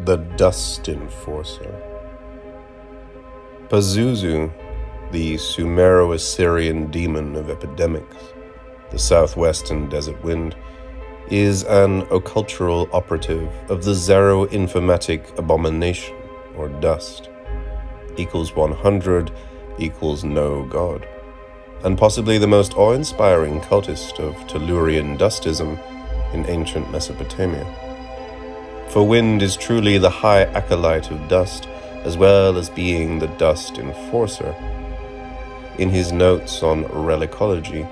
The Dust Enforcer. Pazuzu, the Sumero-Assyrian demon of epidemics, the southwestern desert wind, is an occultural operative of the zero-informatic abomination, or dust. Equals 100 equals no god, and possibly the most awe-inspiring cultist of Tellurian dustism in ancient Mesopotamia. For wind is truly the high acolyte of dust, as well as being the dust enforcer. In his notes on relicology,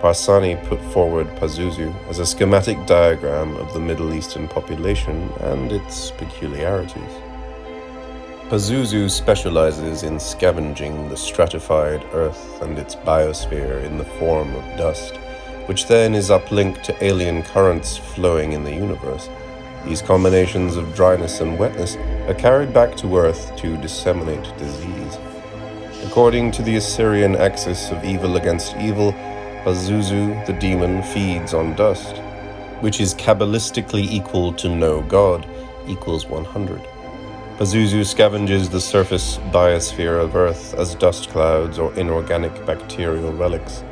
Parsani put forward Pazuzu as a schematic diagram of the Middle Eastern population and its peculiarities. Pazuzu specializes in scavenging the stratified Earth and its biosphere in the form of dust, which then is uplinked to alien currents flowing in the universe. These combinations of dryness and wetness are carried back to Earth to disseminate disease. According to the Assyrian axis of evil against evil, Pazuzu, the demon, feeds on dust, which is kabbalistically equal to no god, equals 100. Pazuzu scavenges the surface biosphere of Earth as dust clouds or inorganic bacterial relics,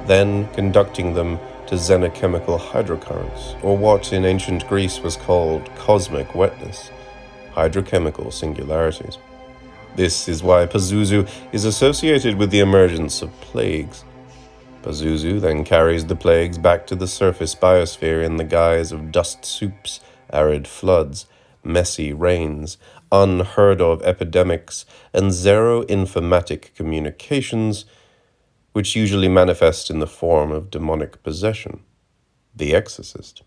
then conducting them to xenochemical hydrocurrents, or what in ancient Greece was called cosmic wetness, hydrochemical singularities. This is why Pazuzu is associated with the emergence of plagues. Pazuzu then carries the plagues back to the surface biosphere in the guise of dust soups, arid floods, messy rains, unheard of epidemics, and zero-informatic communications, which usually manifest in the form of demonic possession. The Exorcist.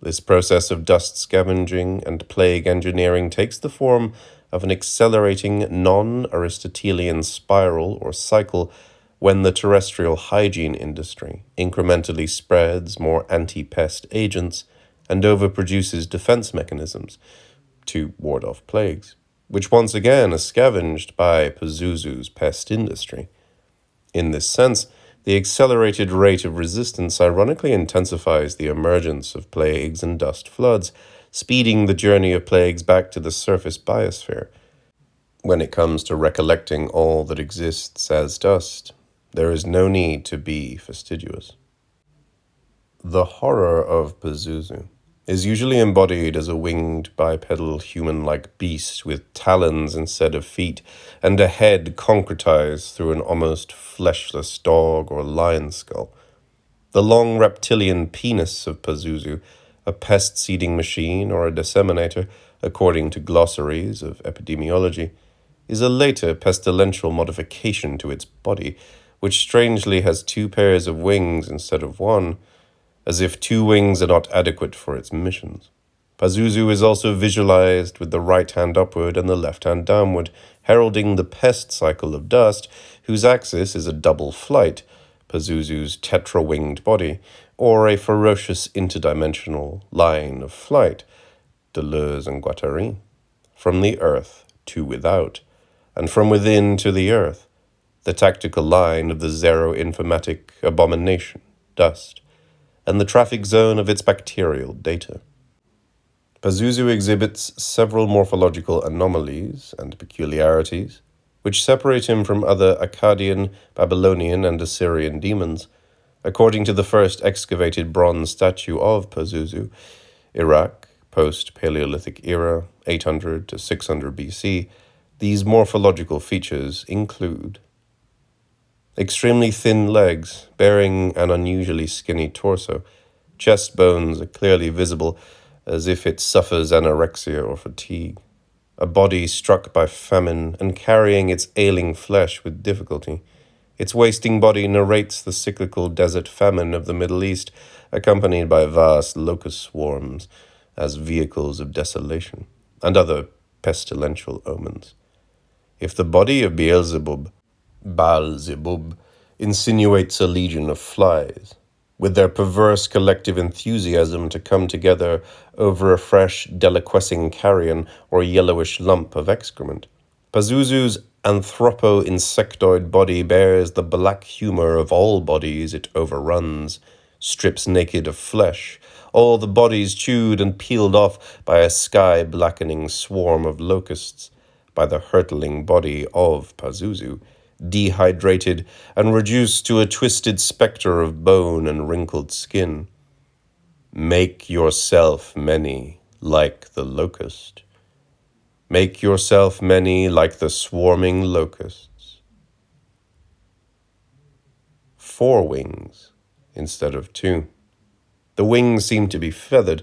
This process of dust scavenging and plague engineering takes the form of an accelerating non-Aristotelian spiral or cycle when the terrestrial hygiene industry incrementally spreads more anti-pest agents and overproduces defense mechanisms to ward off plagues, which once again are scavenged by Pazuzu's pest industry. In this sense, the accelerated rate of resistance ironically intensifies the emergence of plagues and dust floods, speeding the journey of plagues back to the surface biosphere. When it comes to recollecting all that exists as dust, there is no need to be fastidious. The horror of Pazuzu is usually embodied as a winged bipedal human-like beast with talons instead of feet and a head concretized through an almost fleshless dog or lion skull. The long reptilian penis of Pazuzu, a pest-seeding machine or a disseminator, according to glossaries of epidemiology, is a later pestilential modification to its body, which strangely has 2 pairs of wings instead of 1, as if 2 wings are not adequate for its missions. Pazuzu is also visualized with the right hand upward and the left hand downward, heralding the pest cycle of dust, whose axis is a double flight, Pazuzu's tetra-winged body, or a ferocious interdimensional line of flight, Deleuze and Guattari, from the earth to without, and from within to the earth, the tactical line of the zero-informatic abomination, dust, and the traffic zone of its bacterial data. Pazuzu exhibits several morphological anomalies and peculiarities, which separate him from other Akkadian, Babylonian, and Assyrian demons. According to the first excavated bronze statue of Pazuzu, Iraq, post-Paleolithic era, 800 to 600 BC, these morphological features include extremely thin legs, bearing an unusually skinny torso. Chest bones are clearly visible, as if it suffers anorexia or fatigue. A body struck by famine and carrying its ailing flesh with difficulty. Its wasting body narrates the cyclical desert famine of the Middle East, accompanied by vast locust swarms as vehicles of desolation, and other pestilential omens. If the body of Beelzebub insinuates a legion of flies, with their perverse collective enthusiasm to come together over a fresh deliquescing carrion or yellowish lump of excrement. Pazuzu's anthropo-insectoid body bears the black humor of all bodies it overruns, strips naked of flesh, all the bodies chewed and peeled off by a sky-blackening swarm of locusts, by the hurtling body of Pazuzu, dehydrated and reduced to a twisted spectre of bone and wrinkled skin. Make yourself many like the locust. Make yourself many like the swarming locusts. 4 wings instead of 2. The wings seem to be feathered.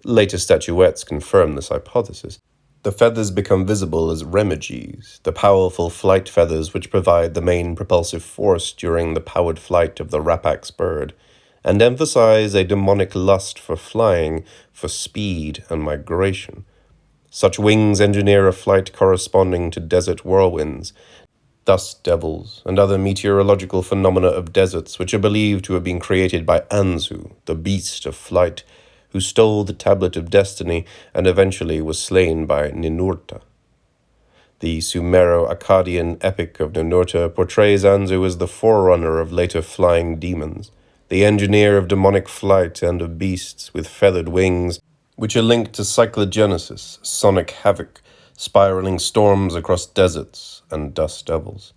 Later statuettes confirm this hypothesis. The feathers become visible as remiges, the powerful flight feathers which provide the main propulsive force during the powered flight of the rapax bird, and emphasize a demonic lust for flying, for speed and migration. Such wings engineer a flight corresponding to desert whirlwinds, dust devils, and other meteorological phenomena of deserts which are believed to have been created by Anzu, the beast of flight, who stole the tablet of destiny and eventually was slain by Ninurta. The Sumero-Akkadian epic of Ninurta portrays Anzu as the forerunner of later flying demons, the engineer of demonic flight and of beasts with feathered wings, which are linked to cyclogenesis, sonic havoc, spiraling storms across deserts, and dust devils.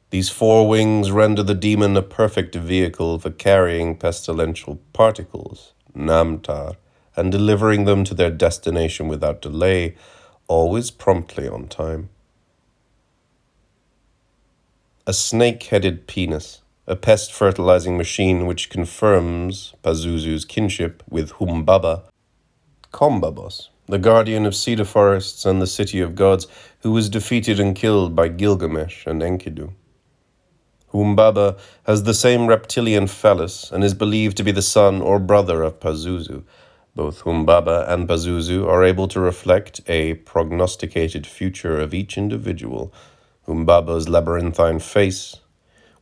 These 4 wings render the demon a perfect vehicle for carrying pestilential particles, namtar, and delivering them to their destination without delay, always promptly on time. A snake-headed penis, a pest-fertilizing machine which confirms Pazuzu's kinship with Humbaba, Kombabos, the guardian of cedar forests and the city of gods, who was defeated and killed by Gilgamesh and Enkidu. Humbaba has the same reptilian phallus and is believed to be the son or brother of Pazuzu. Both Humbaba and Pazuzu are able to reflect a prognosticated future of each individual. Humbaba's labyrinthine face,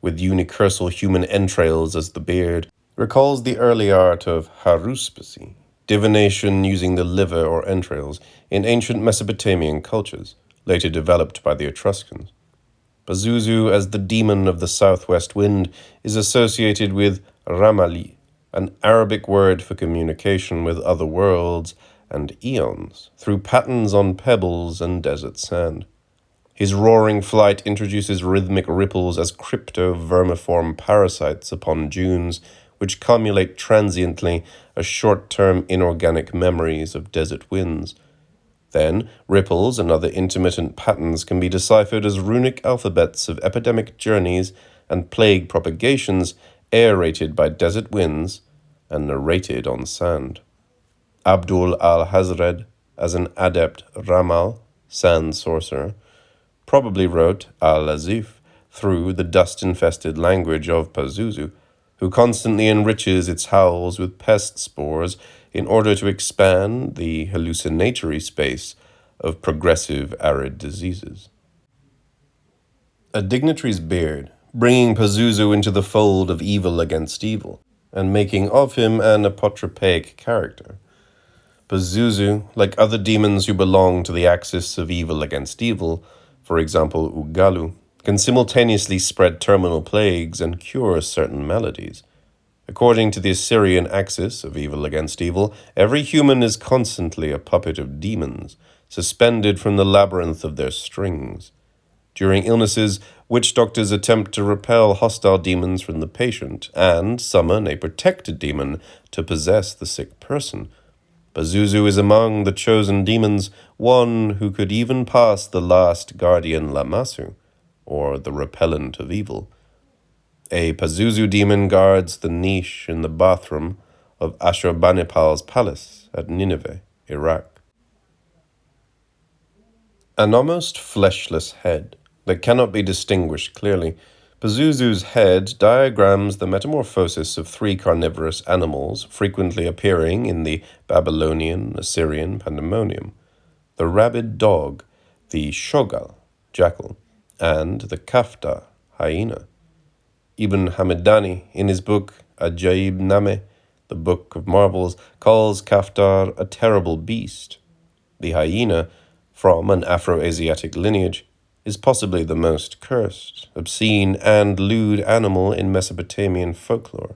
with unicursal human entrails as the beard, recalls the early art of haruspicy, divination using the liver or entrails, in ancient Mesopotamian cultures, later developed by the Etruscans. Pazuzu, as the demon of the southwest wind, is associated with Ramali, an Arabic word for communication with other worlds and eons, through patterns on pebbles and desert sand. His roaring flight introduces rhythmic ripples as crypto-vermiform parasites upon dunes, which cumulate transiently as short-term inorganic memories of desert winds. Then, ripples and other intermittent patterns can be deciphered as runic alphabets of epidemic journeys and plague propagations aerated by desert winds and narrated on sand. Abdul al-Hazred, as an adept Ramal, sand sorcerer, probably wrote al-Lazif through the dust-infested language of Pazuzu, who constantly enriches its howls with pest spores in order to expand the hallucinatory space of progressive arid diseases. A dignitary's beard, bringing Pazuzu into the fold of evil against evil, and making of him an apotropaic character. Pazuzu, like other demons who belong to the axis of evil against evil, for example Ugalu, can simultaneously spread terminal plagues and cure certain maladies. According to the Assyrian axis of evil against evil, every human is constantly a puppet of demons, suspended from the labyrinth of their strings. During illnesses, witch doctors attempt to repel hostile demons from the patient and summon a protected demon to possess the sick person. Pazuzu is among the chosen demons, one who could even pass the last guardian Lamasu, or the repellent of evil. A Pazuzu demon guards the niche in the bathroom of Ashurbanipal's palace at Nineveh, Iraq. An almost fleshless head that cannot be distinguished clearly, Pazuzu's head diagrams the metamorphosis of 3 carnivorous animals frequently appearing in the Babylonian, Assyrian pandemonium: the rabid dog, the shogal, jackal, and the kaftar, hyena. Ibn Hamidani, in his book Ajaib Name, the Book of Marvels, calls Kaftar a terrible beast. The hyena, from an Afro-Asiatic lineage, is possibly the most cursed, obscene, and lewd animal in Mesopotamian folklore.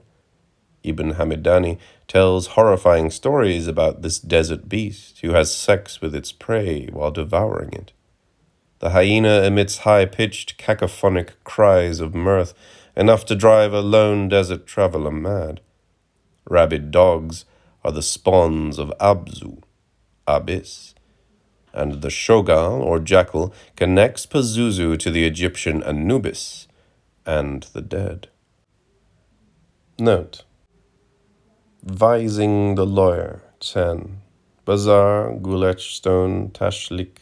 Ibn Hamidani tells horrifying stories about this desert beast who has sex with its prey while devouring it. The hyena emits high-pitched, cacophonic cries of mirth, enough to drive a lone desert traveler mad. Rabid dogs are the spawns of Abzu, abyss, and the shogal, or jackal, connects Pazuzu to the Egyptian Anubis and the dead. Note: Vising the Lawyer, 10. Bazaar, Gulechstone, Tashlik,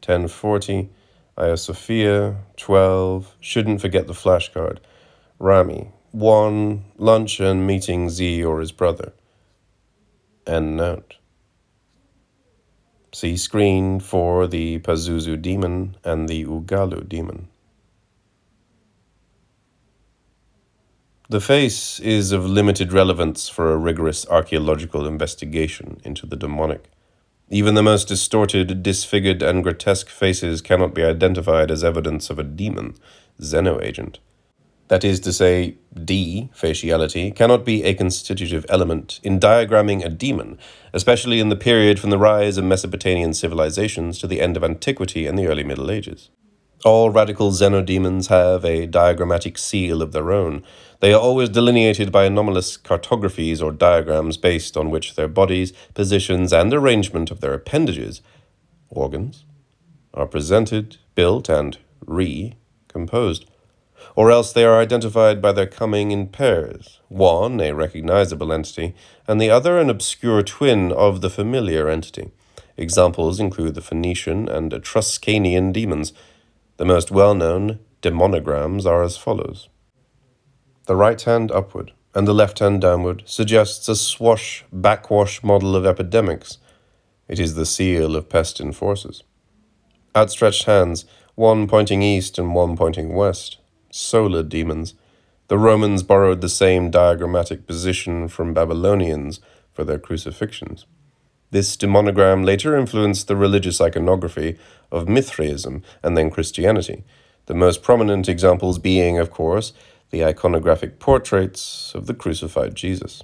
1040. Hagia Sophia, 12. Shouldn't forget the flashcard. Rami, 1. Lunch and meeting Z or his brother. End note. See screen for the Pazuzu demon and the Ugalu demon. The face is of limited relevance for a rigorous archaeological investigation into the demonic. Even the most distorted, disfigured, and grotesque faces cannot be identified as evidence of a demon, xenoagent. That is to say, faciality cannot be a constitutive element in diagramming a demon, especially in the period from the rise of Mesopotamian civilizations to the end of antiquity and the early Middle Ages. All radical xenodemons have a diagrammatic seal of their own. They are always delineated by anomalous cartographies or diagrams based on which their bodies, positions, and arrangement of their appendages, organs, are presented, built, and recomposed. Or else they are identified by their coming in pairs, one a recognizable entity, and the other an obscure twin of the familiar entity. Examples include the Phoenician and Etruscanian demons. The most well-known demonograms are as follows. The right hand upward and the left hand downward suggests a backwash model of epidemics. It is the seal of pestin forces. Outstretched hands, one pointing east and one pointing west. Solar demons. The Romans borrowed the same diagrammatic position from Babylonians for their crucifixions. This demonogram later influenced the religious iconography of Mithraism and then Christianity, the most prominent examples being, of course, the iconographic portraits of the crucified Jesus.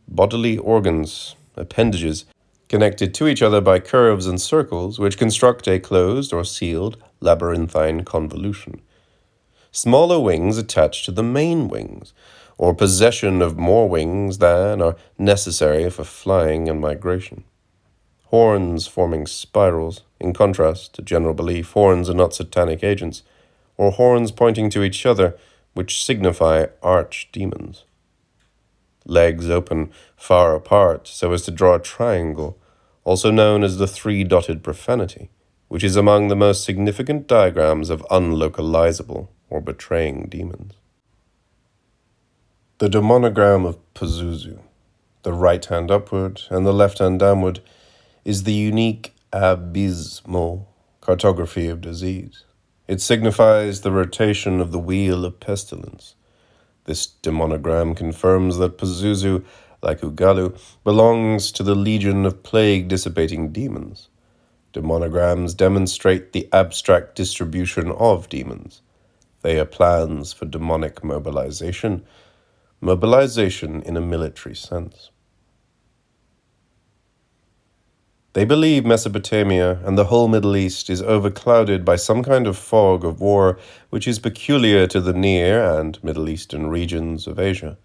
Bodily organs, appendages, connected to each other by curves and circles, which construct a closed or sealed labyrinthine convolution. Smaller wings attached to the main wings, or possession of more wings than are necessary for flying and migration. Horns forming spirals. In contrast to general belief, horns are not satanic agents, or horns pointing to each other, which signify archdemons. Legs open far apart so as to draw a triangle, also known as the three-dotted profanity, which is among the most significant diagrams of unlocalizable or betraying demons. The demonogram of Pazuzu, the right hand upward and the left hand downward, is the unique abysmal cartography of disease. It signifies the rotation of the wheel of pestilence. This demonogram confirms that Pazuzu, like Ugalu, belongs to the legion of plague-dissipating demons. Demonograms demonstrate the abstract distribution of demons. They are plans for demonic mobilization in a military sense. They believe Mesopotamia and the whole Middle East is overclouded by some kind of fog of war which is peculiar to the Near and Middle Eastern regions of Asia.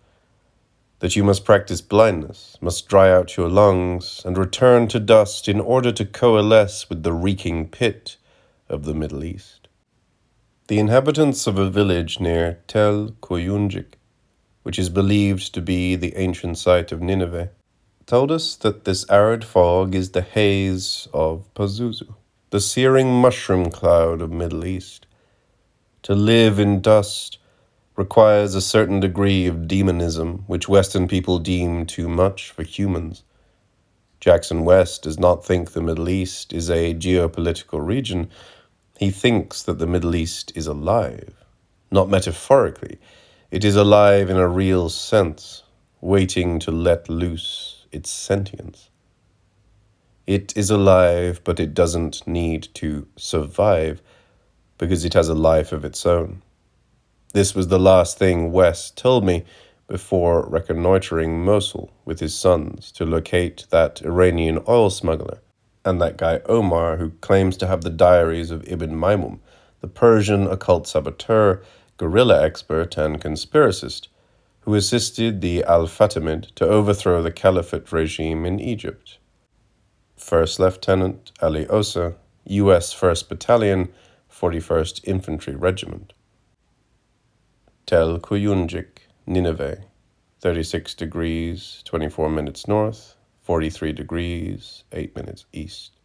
That you must practice blindness, must dry out your lungs, and return to dust in order to coalesce with the reeking pit of the Middle East. The inhabitants of a village near Tel Koyunjik, which is believed to be the ancient site of Nineveh, told us that this arid fog is the haze of Pazuzu, the searing mushroom cloud of Middle East. To live in dust requires a certain degree of demonism, which Western people deem too much for humans. Jackson West does not think the Middle East is a geopolitical region. He thinks that the Middle East is alive. Not metaphorically. It is alive in a real sense, waiting to let loose its sentience. It is alive, but it doesn't need to survive, because it has a life of its own. This was the last thing West told me before reconnoitering Mosul with his sons to locate that Iranian oil smuggler and that guy Omar who claims to have the diaries of Ibn Maymum, the Persian occult saboteur, guerrilla expert, and conspiracist who assisted the Al-Fatimid to overthrow the Caliphate regime in Egypt. First Lieutenant Ali Osa, U.S. 1st Battalion, 41st Infantry Regiment. Tel Kuyunjik, Nineveh, 36 degrees, 24 minutes north, 43 degrees, 8 minutes east.